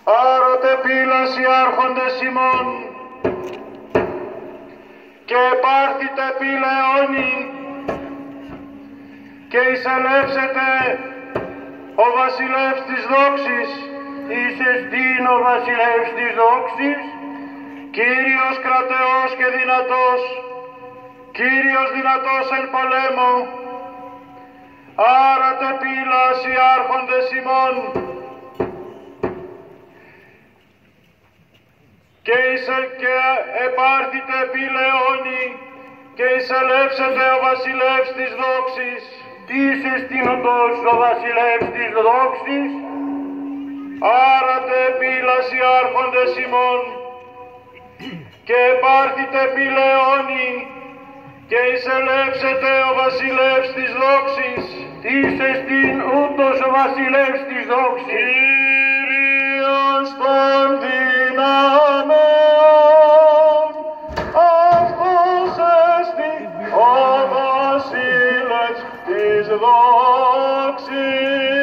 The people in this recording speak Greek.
Άρωτε πύλας οι άρχοντες ημών, και επάρθητε πύλα αιώνη, και εισελεύσετε ο βασιλεύς της δόξης, εις εστίν ο βασιλεύς της δόξης, Κύριος κρατεός και δυνατός, Κύριος δυνατός εν πολέμο. Άρατε πύλας οι άρχοντες ημών, και επάρθητε πύλα αιώνη, και εισελεύσετε ο βασιλεύς της δόξης, της εστίνοντος ο βασιλεύς της δόξης. Άρατε πύλας οι άρχοντες ημών, και επάρθητε πύλα αιώνη, και εισελεύσετε ο βασιλεύς της δόξης, της εστίν ούτως ο βασιλεύς της δόξης. Κύριος των δυνάμεων, αυτός εστίν ο βασιλεύς της δόξης.